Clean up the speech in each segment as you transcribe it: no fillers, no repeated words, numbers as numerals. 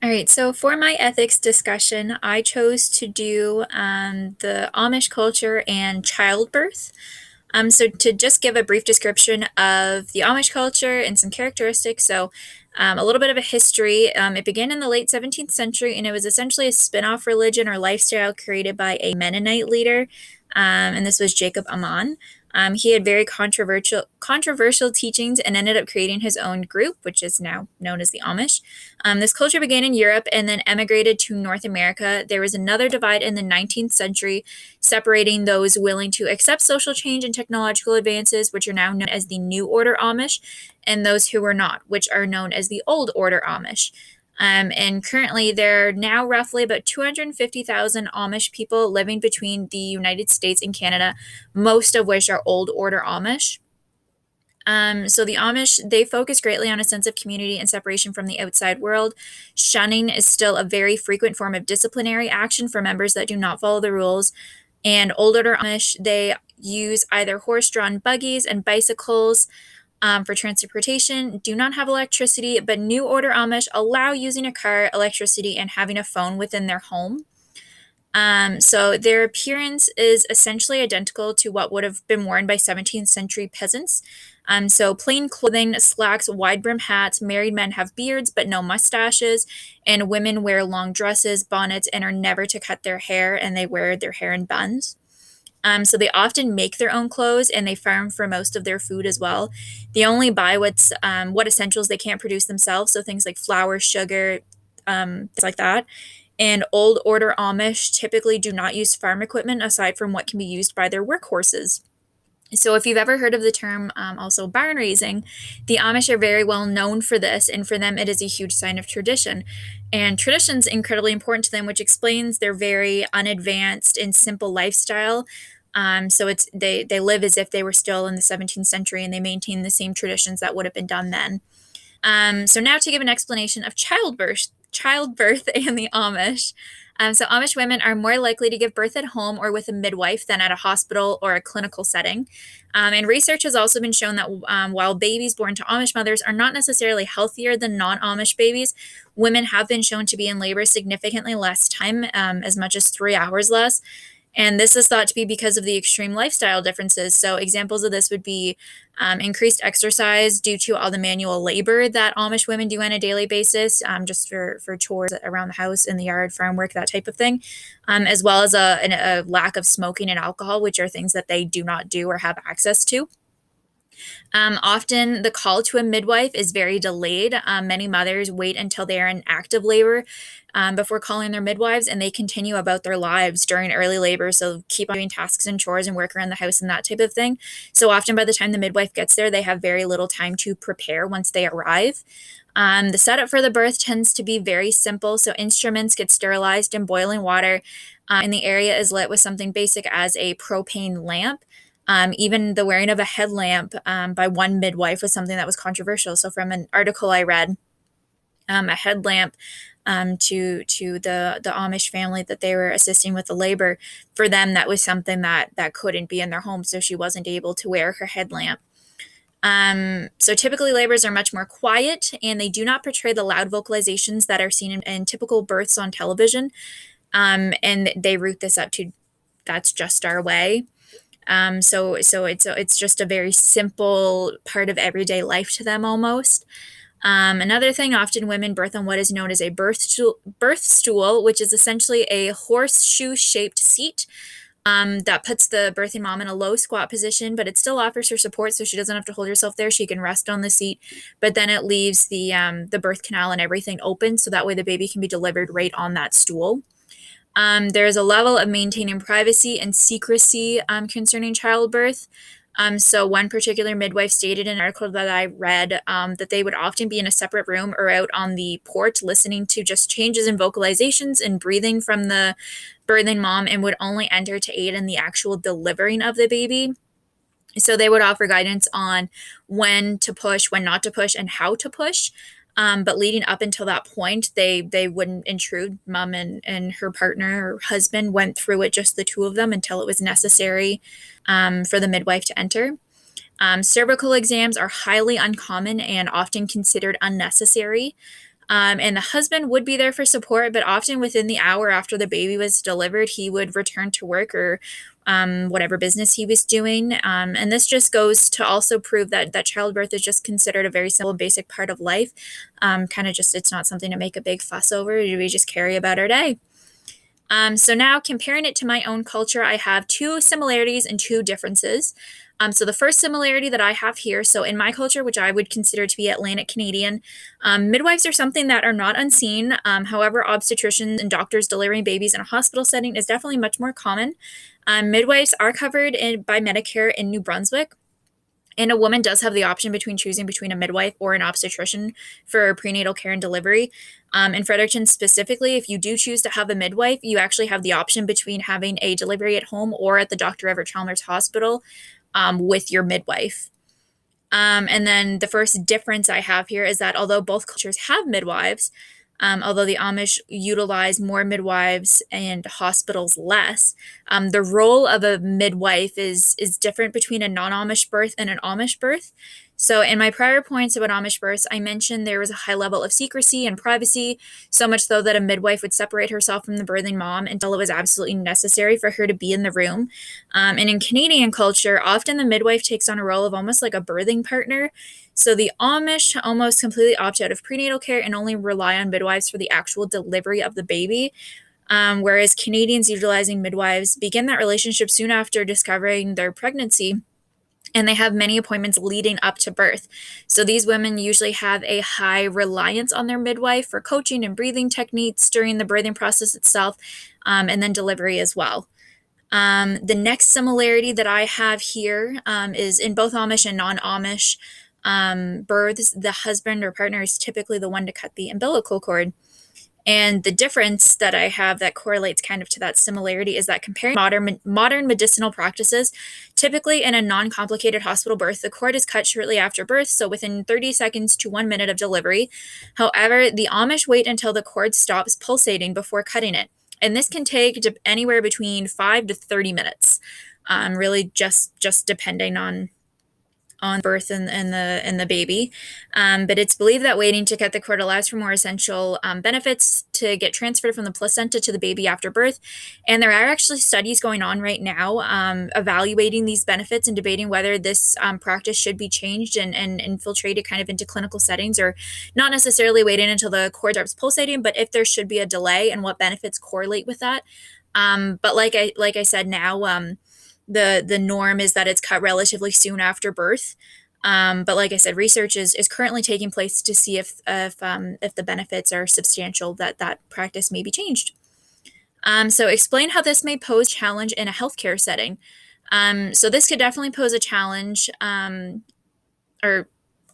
All right, so for my ethics discussion, I chose to do the Amish culture and childbirth. So to just give a brief description of the Amish culture and some characteristics, a little bit of a history. It began in the late 17th century, and it was essentially a spin-off religion or lifestyle created by a Mennonite leader, and this was Jacob Amon. He had very controversial teachings and ended up creating his own group, which is now known as the Amish. This culture began in Europe and then emigrated to North America. There was another divide in the 19th century, separating those willing to accept social change and technological advances, which are now known as the New Order Amish, and those who were not, which are known as the Old Order Amish. And currently, there are now roughly about 250,000 Amish people living between the United States and Canada, most of which are Old Order Amish. So the Amish, they focus greatly on a sense of community and separation from the outside world. Shunning is still a very frequent form of disciplinary action for members that do not follow the rules. And Old Order Amish, they use either horse-drawn buggies and bicycles for transportation, do not have electricity, but New Order Amish allow using a car, electricity, and having a phone within their home. So their appearance is essentially identical to what would have been worn by 17th century peasants. So plain clothing, slacks, wide brim hats. Married men have beards but no mustaches, and women wear long dresses, bonnets, and are never to cut their hair, and they wear their hair in buns. So they often make their own clothes and they farm for most of their food as well. They only buy what essentials they can't produce themselves, so things like flour, sugar, things like that. And Old Order Amish typically do not use farm equipment aside from what can be used by their workhorses. So, if you've ever heard of the term also barn raising, the Amish are very well known for this, and for them, it is a huge sign of tradition. And tradition's incredibly important to them, which explains their very unadvanced and simple lifestyle. So it's they live as if they were still in the 17th century, and they maintain the same traditions that would have been done then. So now to give an explanation of childbirth and the Amish. So Amish women are more likely to give birth at home or with a midwife than at a hospital or a clinical setting. And research has also been shown that while babies born to Amish mothers are not necessarily healthier than non-Amish babies, women have been shown to be in labor significantly less time, as much as 3 hours less. And this is thought to be because of the extreme lifestyle differences. So, examples of this would be increased exercise due to all the manual labor that Amish women do on a daily basis, just for chores around the house, in the yard, farm work, that type of thing, as well as a lack of smoking and alcohol, which are things that they do not do or have access to. Often the call to a midwife is very delayed. Many mothers wait until they are in active labor before calling their midwives, and they continue about their lives during early labor. So keep on doing tasks and chores and work around the house and that type of thing. So often by the time the midwife gets there, they have very little time to prepare once they arrive. The setup for the birth tends to be very simple. So instruments get sterilized in boiling water, and the area is lit with something basic as a propane lamp. Even the wearing of a headlamp by one midwife was something that was controversial. So, from an article I read, a headlamp to the Amish family that they were assisting with the labor, for them that was something that couldn't be in their home, so she wasn't able to wear her headlamp. So typically labors are much more quiet, and they do not portray the loud vocalizations that are seen in typical births on television. And they root this up to that's just our way. So it's just a very simple part of everyday life to them almost. Another thing, often women birth on what is known as a birth stool, which is essentially a horseshoe-shaped seat that puts the birthing mom in a low squat position, but it still offers her support, so she doesn't have to hold herself there. She can rest on the seat, but then it leaves the birth canal and everything open, so that way the baby can be delivered right on that stool. There's a level of maintaining privacy and secrecy concerning childbirth. So one particular midwife stated in an article that I read that they would often be in a separate room or out on the porch listening to just changes in vocalizations and breathing from the birthing mom, and would only enter to aid in the actual delivering of the baby. So they would offer guidance on when to push, when not to push, and how to push. But leading up until that point, they wouldn't intrude. Mom and her partner or husband went through it, just the two of them, until it was necessary for the midwife to enter. Cervical exams are highly uncommon and often considered unnecessary. And the husband would be there for support, but often within the hour after the baby was delivered, he would return to work or whatever business he was doing. And this just goes to also prove that childbirth is just considered a very simple, basic part of life. Kind of just, it's not something to make a big fuss over. We just carry about our day. So now comparing it to my own culture, I have two similarities and two differences. So the first similarity that I have here, so in my culture, which I would consider to be Atlantic Canadian, midwives are something that are not unseen. However, obstetricians and doctors delivering babies in a hospital setting is definitely much more common. Midwives are covered by Medicare in New Brunswick. And a woman does have the option between choosing between a midwife or an obstetrician for prenatal care and delivery. In Fredericton specifically, if you do choose to have a midwife, you actually have the option between having a delivery at home or at the Dr. Everett Chalmers Hospital with your midwife. And then the first difference I have here is that although both cultures have midwives, although the Amish utilize more midwives and hospitals less, the role of a midwife is different between a non-Amish birth and an Amish birth. So in my prior points about Amish births, I mentioned there was a high level of secrecy and privacy, so much so that a midwife would separate herself from the birthing mom until it was absolutely necessary for her to be in the room. And in Canadian culture, often the midwife takes on a role of almost like a birthing partner. So the Amish almost completely opt out of prenatal care and only rely on midwives for the actual delivery of the baby. Whereas Canadians utilizing midwives begin that relationship soon after discovering their pregnancy, and they have many appointments leading up to birth. So these women usually have a high reliance on their midwife for coaching and breathing techniques during the birthing process itself, and then delivery as well. The next similarity that I have here is in both Amish and non-Amish births, the husband or partner is typically the one to cut the umbilical cord. And the difference that I have that correlates kind of to that similarity is that comparing modern medicinal practices, typically in a non-complicated hospital birth, the cord is cut shortly after birth, so within 30 seconds to 1 minute of delivery. However, the Amish wait until the cord stops pulsating before cutting it. And this can take anywhere between 5 to 30 minutes, really just depending on birth and the baby. But it's believed that waiting to cut the cord allows for more essential benefits to get transferred from the placenta to the baby after birth. And there are actually studies going on right now evaluating these benefits and debating whether this practice should be changed and infiltrated kind of into clinical settings, or not necessarily waiting until the cord starts pulsating, but if there should be a delay and what benefits correlate with that. But like I said now, the norm is that it's cut relatively soon after birth. But like I said, research is currently taking place to see if the benefits are substantial that practice may be changed. So explain how this may pose challenge in a healthcare setting. So this could definitely pose a challenge, or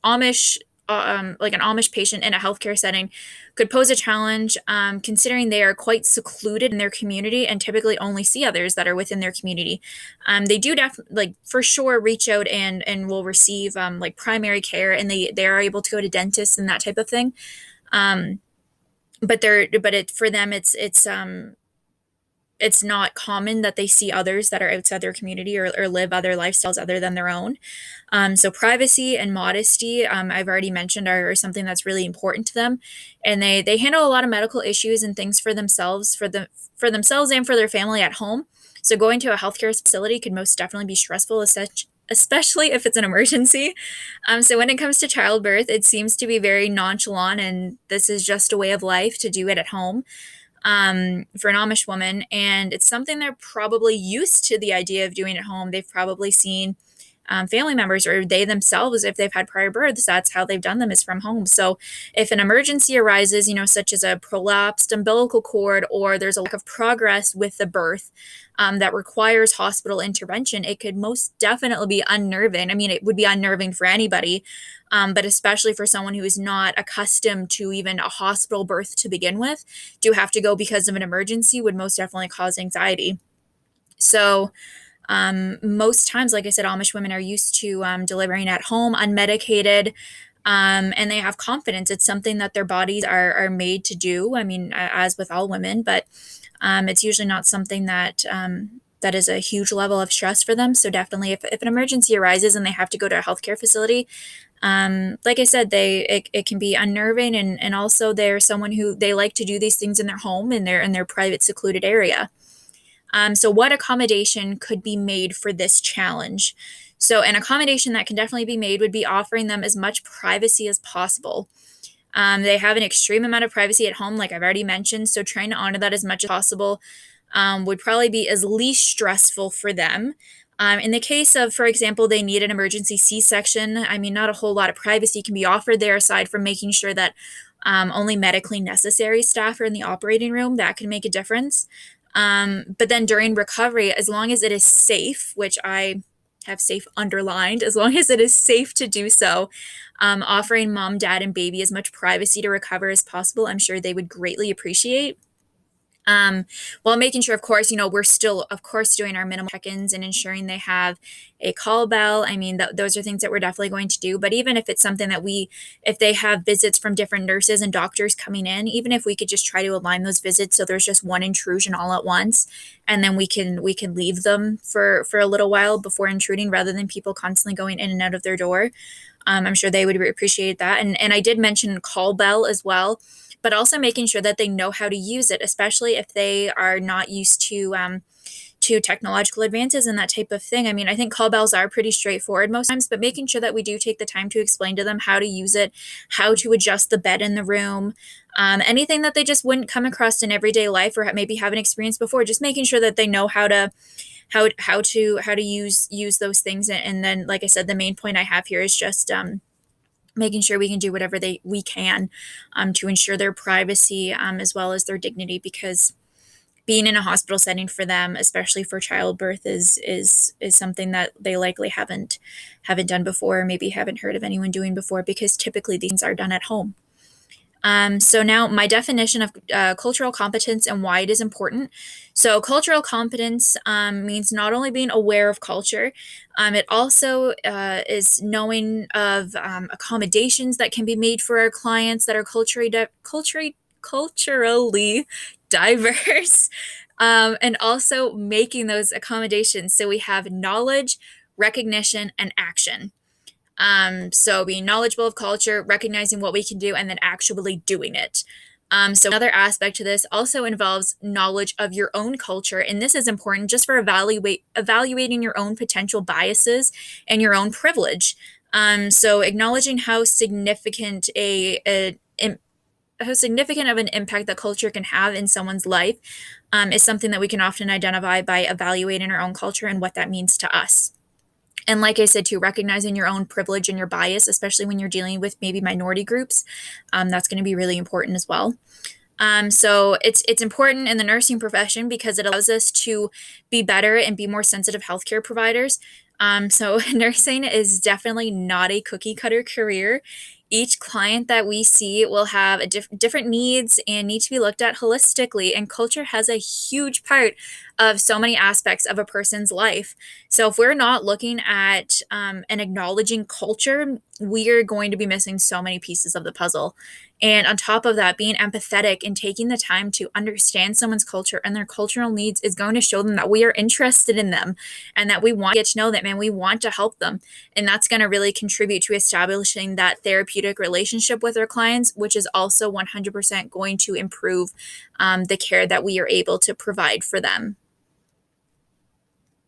Amish, like an Amish patient in a healthcare setting could pose a challenge, considering they are quite secluded in their community and typically only see others that are within their community. They do like for sure reach out and will receive like primary care, and they are able to go to dentists and that type of thing. For them it's not common that they see others that are outside their community or live other lifestyles other than their own. So privacy and modesty, I've already mentioned, are something that's really important to them, and they handle a lot of medical issues and things for themselves, for themselves and for their family at home. So going to a healthcare facility could most definitely be stressful, especially if it's an emergency. So when it comes to childbirth, it seems to be very nonchalant, and this is just a way of life to do it at home. For an Amish woman, and it's something they're probably used to the idea of doing at home. They've probably seen family members, or they themselves, if they've had prior births, that's how they've done them, is from home. So if an emergency arises, such as a prolapsed umbilical cord, or there's a lack of progress with the birth that requires hospital intervention, it could most definitely be unnerving. I mean, it would be unnerving for anybody, but especially for someone who is not accustomed to even a hospital birth to begin with, to have to go because of an emergency would most definitely cause anxiety. So most times, like I said, Amish women are used to delivering at home, unmedicated, and they have confidence. It's something that their bodies are made to do. I mean, as with all women, but it's usually not something that is a huge level of stress for them. So definitely, if an emergency arises and they have to go to a healthcare facility, Like I said, it can be unnerving, and also they're someone who they like to do these things in their home, in their private secluded area. So what accommodation could be made for this challenge? So an accommodation that can definitely be made would be offering them as much privacy as possible. They have an extreme amount of privacy at home, like I've already mentioned. So trying to honor that as much as possible would probably be as least stressful for them. In the case of, for example, they need an emergency C-section, I mean, not a whole lot of privacy can be offered there aside from making sure that only medically necessary staff are in the operating room. That can make a difference. But then during recovery, as long as it is safe, which I have safe underlined, as long as it is safe to do so, offering mom, dad, and baby as much privacy to recover as possible, I'm sure they would greatly appreciate. Um, while making sure, of course, we're still, of course, doing our minimal check-ins and ensuring they have a call bell. I mean, those are things that we're definitely going to do. But even if it's something that if they have visits from different nurses and doctors coming in, even if we could just try to align those visits so there's just one intrusion all at once, and then we can leave them for a little while before intruding, rather than people constantly going in and out of their door. I'm sure they would appreciate that. And I did mention call bell as well, but also making sure that they know how to use it, especially if they are not used to technological advances and that type of thing. I mean, I think call bells are pretty straightforward most times, but making sure that we do take the time to explain to them how to use it, how to adjust the bed in the room, anything that they just wouldn't come across in everyday life or maybe haven't experienced before. Just making sure that they know how to use those things. And then, like I said, the main point I have here is just making sure we can do whatever we can to ensure their privacy, as well as their dignity, because being in a hospital setting for them, especially for childbirth, is something that they likely haven't done before, or maybe haven't heard of anyone doing before, because typically these things are done at home. So now my definition of cultural competence and why it is important. So cultural competence means not only being aware of culture, it also is knowing of accommodations that can be made for our clients that are culturally diverse, and also making those accommodations. So we have knowledge, recognition, and action. So being knowledgeable of culture, recognizing what we can do, and then actually doing it. So another aspect to this also involves knowledge of your own culture, and this is important just for evaluating your own potential biases and your own privilege. So acknowledging how significant how significant of an impact that culture can have in someone's life is something that we can often identify by evaluating our own culture and what that means to us. And like I said, too, recognizing your own privilege and your bias, especially when you're dealing with maybe minority groups, that's going to be really important as well. So it's important in the nursing profession because it allows us to be better and be more sensitive healthcare providers. So nursing is definitely not a cookie cutter career. Each client that we see will have different needs and need to be looked at holistically. And culture has a huge part of so many aspects of a person's life. So if we're not looking at and acknowledging culture, we are going to be missing so many pieces of the puzzle. And on top of that, being empathetic and taking the time to understand someone's culture and their cultural needs is going to show them that we are interested in them and that we want to get to know them and we want to help them. And that's going to really contribute to establishing that therapeutic relationship with our clients, which is also 100% going to improve the care that we are able to provide for them.